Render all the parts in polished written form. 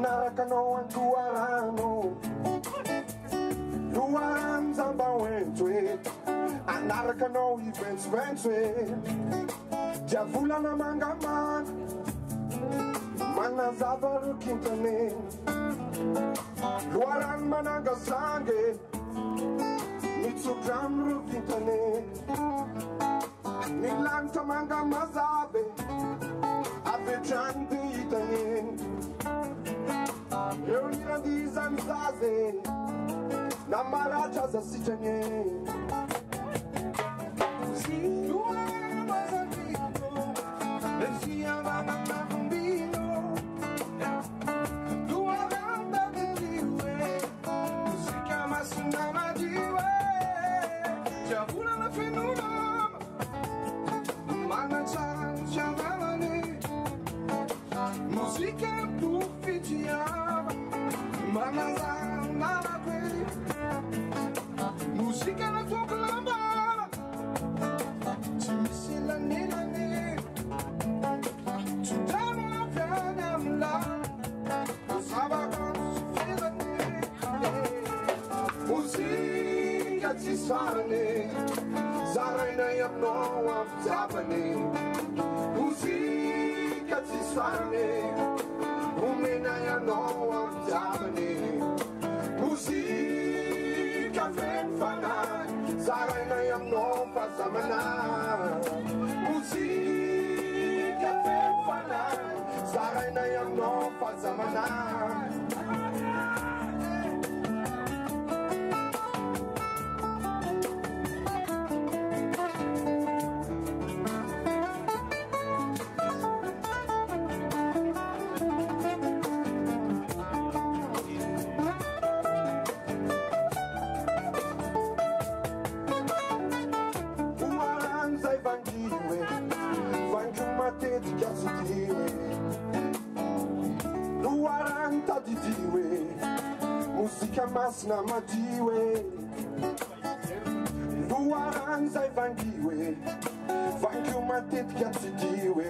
Manarakanao andoarano Luarano zamba oento e Anarakanao iventso e Diavolana mangamanga Manazava rokintane Luarano manangasange Mitsukram rokintane Milanta mangamazave Avetrande itane Eu nirandiza mzaze Na maracha za sitanye Luara mazavino Lesia vana na vumbino Luara ndadeliwe Musika masuna madiwe Javula na fenunama Mana chan chavalane Musika pufitiama Manazan nalakwe Musika na toklamba Timisila nilane Tutano na pianamla Sabakan sufilane Musika tisane Zaraina yamno amtabane Musika tisane Umena ya no amtabane Musika fenfana Zaraina ya no pasamana Musika fenfana Zaraina ya no pasamana Luaranta didiwe Musika masna madiwe Luaranza evangiwe Vangiu matet gatsidiwe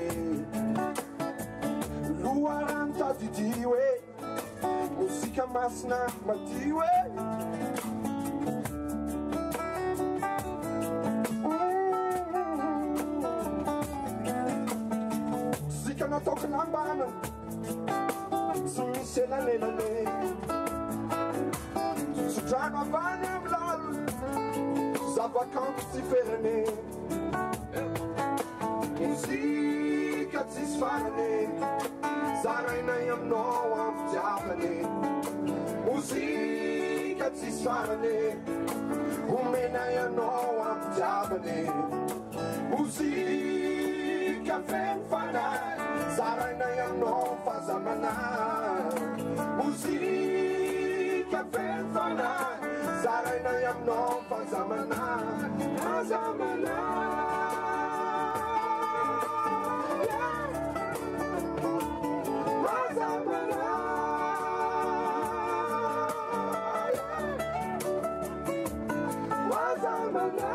Luaranta didiwe Musika masna madiwe Musika na toka lambana Sumisela lelane Sutrana vanem lal Zavakamp siferane Musika tisfarane Zaraina yam no amtabane Musika tisfarane Umena yam no amtabane Musika fenfana Zaraina yam no fazamana Musika fenfana Zaraina yam no fazamana Fazamana Fazamana Fazamana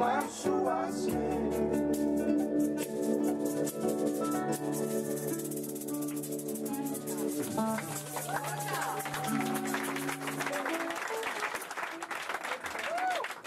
Marshuasne